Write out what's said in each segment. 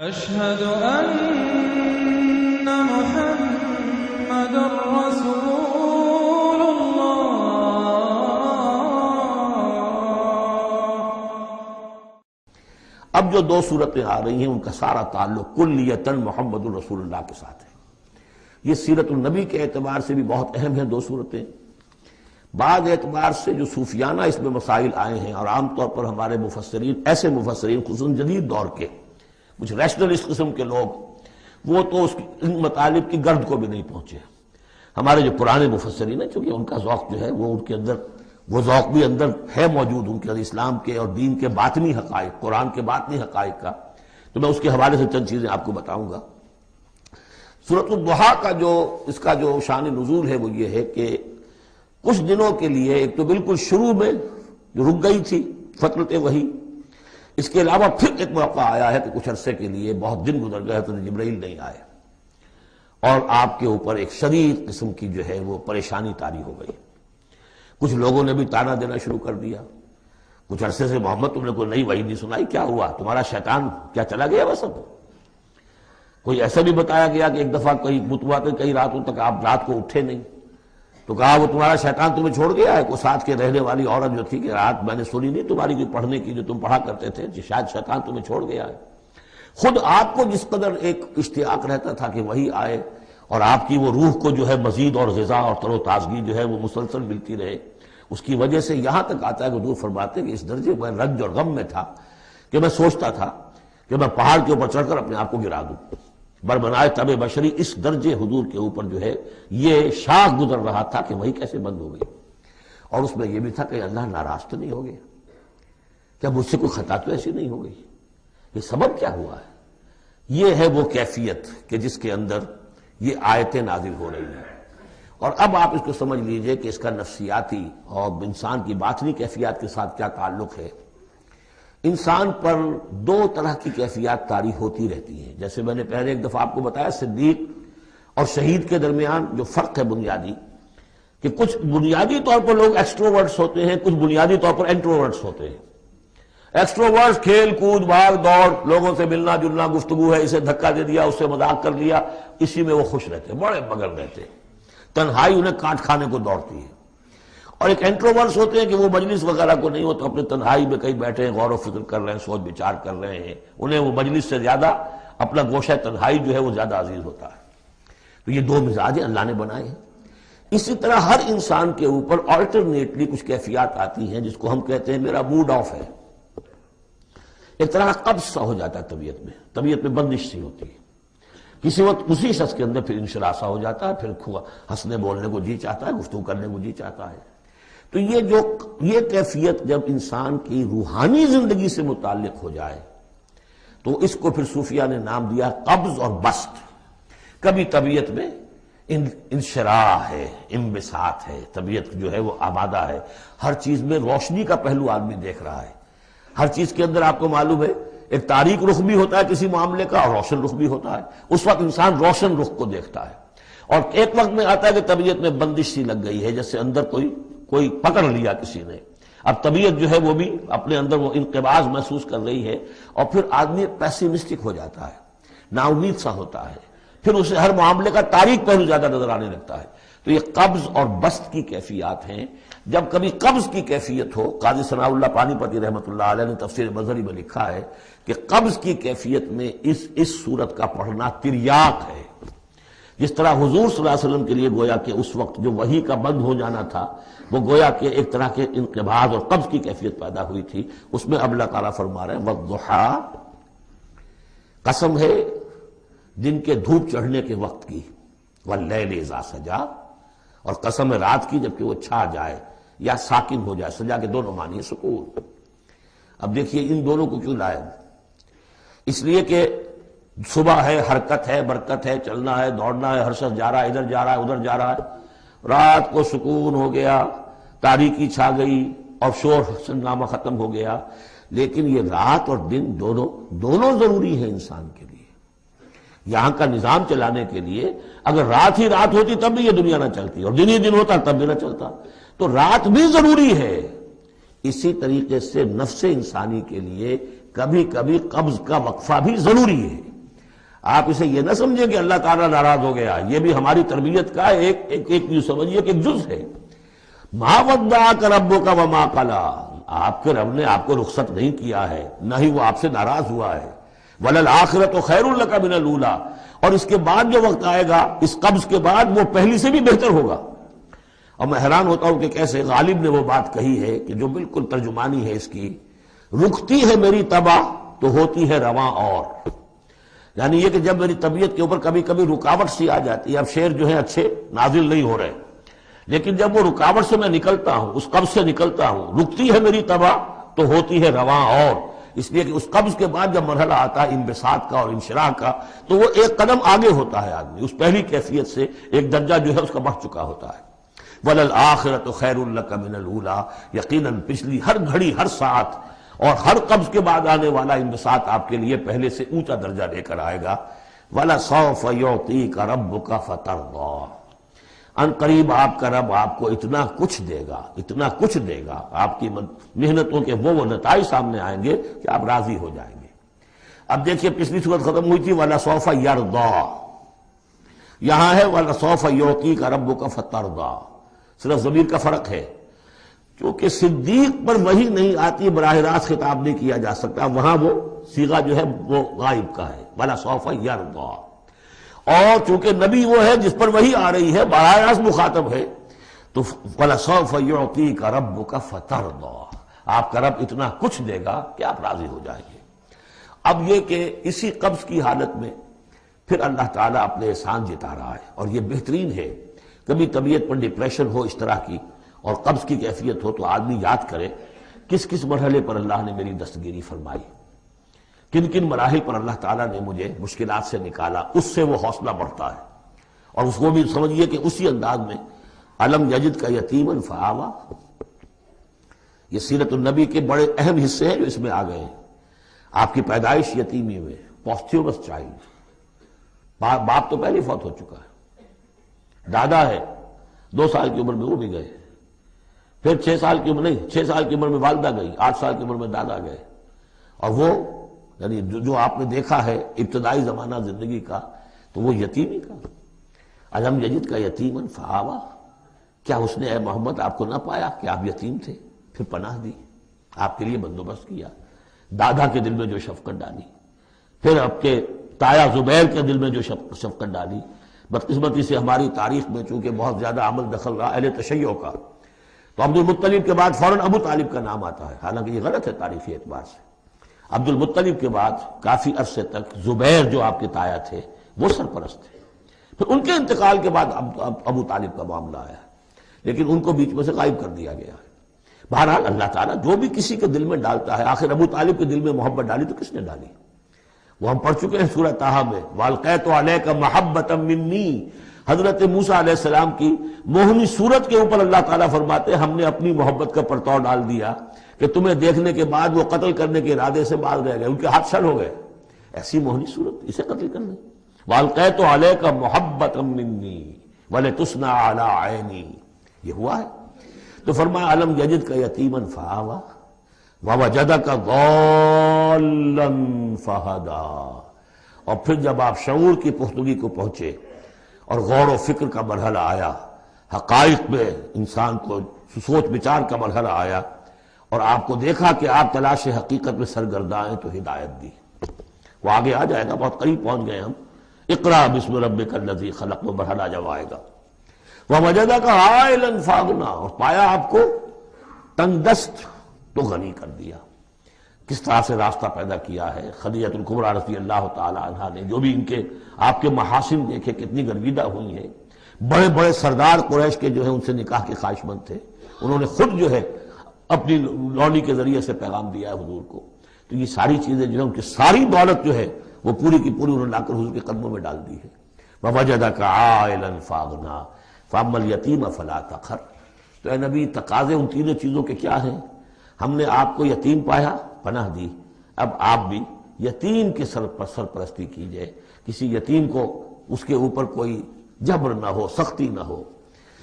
أشهد أن محمد رسول الله۔ اب جو دو صورتیں آ رہی ہیں ان کا سارا تعلق کلیتاً محمد الرسول اللہ کے ساتھ ہے۔ یہ سیرت النبی کے اعتبار سے بھی بہت اہم ہیں دو صورتیں۔ بعض اعتبار سے جو صوفیانہ اس میں مسائل آئے ہیں، اور عام طور پر ہمارے مفسرین، ایسے مفسرین خصوصاً جدید دور کے کچھ ریشنلسٹ قسم کے لوگ، وہ تو ان مطالب کی گرد کو بھی نہیں پہنچے۔ ہمارے جو پرانے مفسرین ہیں، چونکہ ان کا ذوق جو ہے وہ ان کے اندر، وہ ذوق بھی اندر ہے موجود ان کے اسلام کے اور دین کے باطنی حقائق، قرآن کے باطنی حقائق کا، تو میں اس کے حوالے سے چند چیزیں آپ کو بتاؤں گا۔ سورۃ الضحیٰ کا اس کا جو شان نزول ہے وہ یہ ہے کہ کچھ دنوں کے لیے، ایک تو بالکل شروع میں جو رک گئی تھی فترت وحی، اس کے علاوہ پھر ایک موقع آیا ہے کہ کچھ عرصے کے لیے بہت دن گزر گئے تو جبرائیل نہیں آئے، اور آپ کے اوپر ایک شدید قسم کی جو ہے وہ پریشانی طاری ہو گئی۔ کچھ لوگوں نے بھی تانا دینا شروع کر دیا، کچھ عرصے سے محمد تم نے کوئی نئی وحی نہیں سنائی، کیا ہوا تمہارا شیطان کیا چلا گیا بس اب؟ کوئی ایسا بھی بتایا گیا کہ ایک دفعہ کئی بتوا کے کئی راتوں تک آپ رات کو اٹھے نہیں، تو کہا وہ تمہارا شیطان تمہیں چھوڑ گیا ہے؟ کوئی ساتھ کے رہنے والی عورت جو تھی کہ رات میں نے سنی نہیں تمہاری کوئی پڑھنے کی جو تم پڑھا کرتے تھے، شاید شیطان تمہیں چھوڑ گیا ہے۔ خود آپ کو جس قدر ایک اشتیاق رہتا تھا کہ وہی آئے اور آپ کی وہ روح کو جو ہے مزید اور غذا اور تر و تازگی جو ہے وہ مسلسل ملتی رہے، اس کی وجہ سے یہاں تک آتا ہے کہ حضور فرماتے ہیں کہ اس درجے میں رنج اور غم میں تھا کہ میں سوچتا تھا کہ میں پہاڑ کے اوپر چڑھ کر اپنے آپ کو گرا دوں۔ بربنائے طب بشری، اس درجے حضور کے اوپر جو ہے یہ شاخ گزر رہا تھا کہ وہی کیسے بند ہو گئی۔ اور اس میں یہ بھی تھا کہ اللہ ناراض تو نہیں ہو گیا، کیا مجھ سے کوئی خطا تو ایسی نہیں ہو گئی؟ یہ سبب کیا ہوا ہے؟ یہ ہے وہ کیفیت کہ جس کے اندر یہ آیتیں نازل ہو رہی ہیں۔ اور اب آپ اس کو سمجھ لیجئے کہ اس کا نفسیاتی اور انسان کی باطنی کیفیات کے ساتھ کیا تعلق ہے۔ انسان پر دو طرح کی کیفیات طاری ہوتی رہتی ہیں، جیسے میں نے پہلے ایک دفعہ آپ کو بتایا صدیق اور شہید کے درمیان جو فرق ہے بنیادی، کہ کچھ بنیادی طور پر لوگ ایکسٹروورٹس ہوتے ہیں، کچھ بنیادی طور پر انٹروورٹس ہوتے ہیں۔ ایکسٹروورٹس کھیل کود بھاگ دوڑ، لوگوں سے ملنا جلنا، گفتگو ہے، اسے دھکا دے دیا، اس سے مذاق کر لیا، اسی میں وہ خوش رہتے ہیں، بڑے مگن رہتے ہیں، تنہائی انہیں کانٹ کھانے کو دوڑتی ہے۔ اور ایک انٹروورٹس ہوتے ہیں کہ وہ مجلس وغیرہ کو نہیں، وہ تو اپنے تنہائی میں کہیں بیٹھے ہیں، غور و فکر کر رہے ہیں، سوچ بچار کر رہے ہیں، انہیں وہ مجلس سے زیادہ اپنا گوشہ تنہائی جو ہے وہ زیادہ عزیز ہوتا ہے۔ تو یہ دو مزاج اللہ نے بنائے ہیں۔ اسی طرح ہر انسان کے اوپر آلٹرنیٹلی کچھ کیفیات آتی ہیں جس کو ہم کہتے ہیں میرا موڈ آف ہے۔ ایک طرح کا قبض سا ہو جاتا ہے طبیعت میں بندش سی ہوتی ہے، کسی وقت اسی شخص کے اندر پھر انشراح سا ہو جاتا ہے، پھر ہنسنے بولنے کو جی چاہتا ہے، گفتگو کرنے کو جی چاہتا ہے۔ تو یہ کیفیت جب انسان کی روحانی زندگی سے متعلق ہو جائے تو اس کو پھر صوفیہ نے نام دیا قبض اور بسط۔ کبھی طبیعت میں انشراح ہے، انبساط ہے، طبیعت جو ہے وہ آبادہ ہے، ہر چیز میں روشنی کا پہلو آدمی دیکھ رہا ہے، ہر چیز کے اندر آپ کو معلوم ہے ایک تاریک رخ بھی ہوتا ہے کسی معاملے کا اور روشن رخ بھی ہوتا ہے، اس وقت انسان روشن رخ کو دیکھتا ہے۔ اور ایک وقت میں آتا ہے کہ طبیعت میں بندش سی لگ گئی ہے، جیسے اندر کوئی پکڑ لیا کسی نے، اب طبیعت جو ہے وہ بھی اپنے اندر وہ انقباض محسوس کر رہی ہے، اور پھر آدمی پیسیمسٹک ہو جاتا ہے، نا امید سا ہوتا ہے، پھر اسے ہر معاملے کا تاریک پہلو زیادہ نظر آنے لگتا ہے۔ تو یہ قبض اور بسط کی کیفیات ہیں۔ جب کبھی قبض کی کیفیت ہو، قاضی ثناء اللہ پانی پتی رحمۃ اللہ علیہ نے تفسیر مظہری میں لکھا ہے کہ قبض کی کیفیت میں اس صورت کا پڑھنا تریاق ہے۔ جس طرح حضور صلی اللہ علیہ وسلم کے لیے گویا کہ اس وقت جو وحی کا بند ہو جانا تھا وہ گویا کہ ایک طرح کے انقباض اور قبض کی کیفیت پیدا ہوئی تھی، اس میں اب اللہ تعالیٰ فرما رہے ہیں والضحیٰ، قسم ہے دن کے دھوپ چڑھنے کے وقت کی، واللیل اذا سجا، اور قسم ہے رات کی جبکہ وہ چھا جائے یا ساکن ہو جائے، سجا کے دونوں معنی ہے سکون۔ اب دیکھیے ان دونوں کو کیوں لائے؟ اس لیے کہ صبح ہے، حرکت ہے، برکت ہے، چلنا ہے، دوڑنا ہے، ہر شخص جا رہا ہے، ادھر جا رہا ہے ادھر جا رہا ہے۔ رات کو سکون ہو گیا، تاریکی چھا گئی اور شور ہنگامہ ختم ہو گیا۔ لیکن یہ رات اور دن دونوں ضروری ہیں انسان کے لیے۔ یہاں کا نظام چلانے کے لیے اگر رات ہی رات ہوتی تب بھی یہ دنیا نہ چلتی، اور دن ہی دن ہوتا تب بھی نہ چلتا۔ تو رات بھی ضروری ہے۔ اسی طریقے سے نفس انسانی کے لیے کبھی کبھی قبض کا وقفہ بھی ضروری ہے۔ آپ اسے یہ نہ سمجھیں کہ اللہ تعالیٰ ناراض ہو گیا، یہ بھی ہماری تربیت کا ایک یوں سمجھیے کہ ایک جز ہے۔ ما ودعک ربک وما قلی، آپ کے رب نے آپ کو رخصت نہیں کیا ہے، نہ ہی وہ آپ سے ناراض ہوا ہے۔ وللآخرۃ خیر لک من الاولی، اور اس کے بعد جو وقت آئے گا اس قبض کے بعد وہ پہلی سے بھی بہتر ہوگا۔ اور میں حیران ہوتا ہوں کہ کیسے غالب نے وہ بات کہی ہے کہ جو بالکل ترجمانی ہے اس کی، رکتی ہے میری طبع تو ہوتی ہے رواں اور، یعنی یہ کہ جب میری طبیعت کے اوپر کبھی کبھی رکاوٹ سی آ جاتی ہے، اب شعر جو ہے اچھے نازل نہیں ہو رہے، لیکن جب وہ رکاوٹ سے میں نکلتا ہوں، اس قبض سے نکلتا ہوں، رکتی ہے میری طبع تو ہوتی ہے رواں اور، اس لیے کہ اس قبض کے بعد جب مرحلہ آتا ہے انبساط کا اور انشراح کا تو وہ ایک قدم آگے ہوتا ہے آدمی، اس پہلی کیفیت سے ایک درجہ جو ہے اس کا بڑھ چکا ہوتا ہے۔ وَلَلْآخِرَةُ خَيْرٌ لَكَ مِنَ الْأُولَىٰ، یقیناً پچھلی ہر گھڑی، ہر ساعت اور ہر قبض کے بعد آنے والا انبساط آپ کے لیے پہلے سے اونچا درجہ لے کر آئے گا۔ وَلَسَوْفَ يُعْطِيكَ رَبُّكَ فَتَرْضَىٰ، ان قریب آپ کا رب آپ کو اتنا کچھ دے گا، اتنا کچھ دے گا، آپ کی محنتوں کے وہ نتائج سامنے آئیں گے کہ آپ راضی ہو جائیں گے۔ اب دیکھیے پچھلی صورت ختم ہوئی تھی وَلَسَوْفَ يَرْضَىٰ، یہاں ہے وَلَسَوْفَ يُعْطِيكَ رَبُّكَ فَتَرْضَىٰ، صرف ضمیر کا فرق ہے، کیونکہ صدیق پر وحی نہیں آتی براہ راست خطاب نہیں کیا جا سکتا، وہاں وہ صیغہ جو ہے وہ غائب کا ہے، وَلَسَوْفَ يَرْضَىٰ، اور چونکہ نبی وہ ہے جس پر وحی آ رہی ہے، براہ راست مخاطب ہے، تو وَلَسَوْفَ يُعْطِيكَ رَبُّكَ فَتَرْضَىٰ، آپ کا رب اتنا کچھ دے گا کہ آپ راضی ہو جائیں گے۔ اب یہ کہ اسی قبض کی حالت میں پھر اللہ تعالیٰ اپنے احسان جتا رہا ہے، اور یہ بہترین ہے۔ کبھی طبیعت پر ڈپریشن ہو اس طرح کی اور قبض کی کیفیت ہو تو آدمی یاد کرے کس کس مرحلے پر اللہ نے میری دستگیری فرمائی، کن کن مراحل پر اللہ تعالیٰ نے مجھے مشکلات سے نکالا، اس سے وہ حوصلہ بڑھتا ہے۔ اور اس کو بھی سمجھیے کہ اسی انداز میں الم یجد کا یتیما فآویٰ، یہ سیرت النبی کے بڑے اہم حصے ہیں جو اس میں آ گئے ہیں۔ آپ کی پیدائش یتیمی میں، پوسٹیومس چائلڈ، باپ تو پہلے فوت ہو چکا ہے، دادا ہے 2 سال کی عمر میں وہ بھی گئے، پھر 6 سال کی عمر نہیں 6 سال کی عمر میں والدہ گئی، 8 سال کی عمر میں دادا گئے، اور وہ یعنی جو آپ نے دیکھا ہے ابتدائی زمانہ زندگی کا تو وہ یتیمی کا۔ الم یجد کا یتیما فآویٰ، کیا اس نے اے محمد آپ کو نہ پایا کہ آپ یتیم تھے، پھر پناہ دی، آپ کے لیے بندوبست کیا، دادا کے دل میں جو شفقت ڈالی، پھر آپ کے تایا زبیر کے دل میں جو شفقت ڈالی۔ بدقسمتی سے ہماری تاریخ میں چونکہ بہت زیادہ عمل دخل رہا اہل تشیع کا، تو عبد المطلب کے بعد فوراً ابو طالب کا نام آتا ہے، حالانکہ یہ غلط ہے تاریخی اعتبار سے۔ عبد المطلب کے بعد کافی عرصے تک زبیر جو آپ کے تایا تھے وہ سرپرست تھے، پھر ان کے انتقال کے بعد ابو طالب کا معاملہ آیا، لیکن ان کو بیچ میں سے غائب کر دیا گیا ہے۔ بہرحال اللہ تعالیٰ جو بھی کسی کے دل میں ڈالتا ہے، آخر ابو طالب کے دل میں محبت ڈالی تو کس نے ڈالی؟ وہ ہم پڑھ چکے ہیں سورہ طٰہٰ میں، وَأَلْقَيْتُ عَلَيْكَ مَحَبَّةً مِّنِّي، حضرت موسیٰ علیہ السلام کی موہنی صورت کے اوپر اللہ تعالیٰ فرماتے ہیں ہم نے اپنی محبت کا پرتو ڈال دیا کہ تمہیں دیکھنے کے بعد وہ قتل کرنے کے ارادے سے باز رہ گئے، ان کے ہاتھ شل ہو گئے، ایسی موہنی صورت اسے قتل کرنا۔ وَأَلْقَيْتُ عَلَيْكَ مَحَبَّةً مِّنِّي وَلِتُصْنَعَ عَلَىٰ عَيْنِي، یہ ہوا ہے۔ تو فرمایا الم یجد کا یتیما فآویٰ ووجدک ضالا فہدیٰ، اور پھر جب آپ شعور کی پختگی کو پہنچے اور غور و فکر کا مرحلہ آیا، حقائق میں انسان کو سوچ بچار کا مرحلہ آیا، اور آپ کو دیکھا کہ آپ تلاش حقیقت میں سرگرداں ہیں تو ہدایت دی۔ وہ آگے آ جائے گا، بہت قریب پہنچ گئے ہم، اقرأ بسم ربک الذی خلق، وہ مرحلہ جب آئے گا۔ ووجدک عائلا فاغنیٰ، اور پایا آپ کو تنگ دست تو غنی کر دیا۔ کس طرح سے راستہ پیدا کیا ہے خدیجہ الکبریٰ رضی اللہ تعالی عنہا نے، جو بھی ان کے آپ کے محاسن دیکھے کتنی گرویدہ ہوئی ہیں، بڑے بڑے سردار قریش کے جو ہے ان سے نکاح کے خواہش مند تھے، انہوں نے خود جو ہے اپنی لونی کے ذریعے سے پیغام دیا ہے حضور کو، تو یہ ساری چیزیں جو ہے ان کی ساری دولت جو ہے وہ پوری کی پوری انہوں نے لا کر حضور کے قدموں میں ڈال دی ہے۔ وَوَجَدَكَ عَائِلًا فَأَغْنَىٰ فَأَمَّا الْيَتِيمَ فَلَا تَقْهَرْ، تو اے نبی تقاضے ان تینوں چیزوں کے کیا ہیں؟ ہم نے آپ کو یتیم پایا، پناہ دی، اب آپ بھی یتیم کے سرپرستی کیجئے، کسی یتیم کو اس کے اوپر کوئی جبر نہ ہو، سختی نہ ہو۔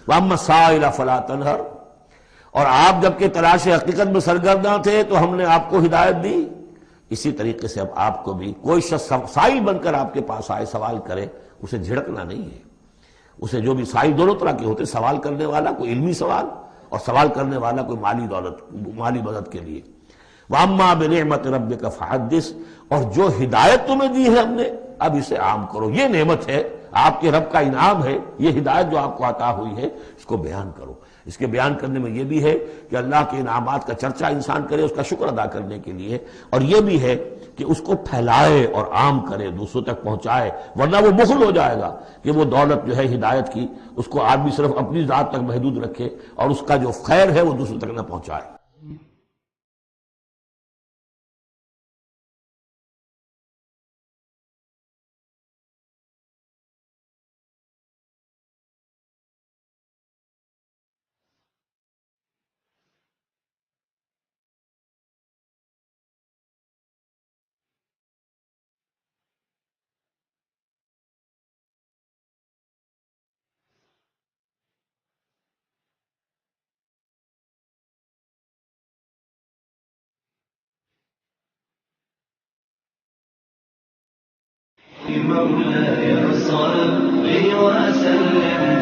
وَأَمَّا السَّائِلَ فَلَا تَنْهَرْ، اور آپ جب کہ تلاش حقیقت میں سرگرداں تھے تو ہم نے آپ کو ہدایت دی اسی طریقے سے اب آپ کو بھی کوئی شخص سائل بن کر آپ کے پاس آئے، سوال کرے، اسے جھڑکنا نہیں ہے۔ اسے جو بھی سائل دونوں طرح کے ہوتے، سوال کرنے والا کوئی علمی سوال اور سوال کرنے والا کوئی مالی مدد کے لیے۔ وَأَمَّا بِنِعْمَةِ رَبِّكَ فَحَدِّثْ، اور جو ہدایت تمہیں دی ہے ہم نے، اب اسے عام کرو۔ یہ نعمت ہے، آپ کے رب کا انعام ہے، یہ ہدایت جو آپ کو عطا ہوئی ہے، اس کو بیان کرو۔ اس کے بیان کرنے میں یہ بھی ہے کہ اللہ کے انعامات کا چرچا انسان کرے، اس کا شکر ادا کرنے کے لیے، اور یہ بھی ہے کہ اس کو پھیلائے اور عام کرے، دوسروں تک پہنچائے، ورنہ وہ بخل ہو جائے گا کہ وہ دولت جو ہے ہدایت کی، اس کو آدمی صرف اپنی ذات تک محدود رکھے اور اس کا جو خیر ہے وہ دوسروں تک نہ پہنچائے۔ مولاي صل وسلم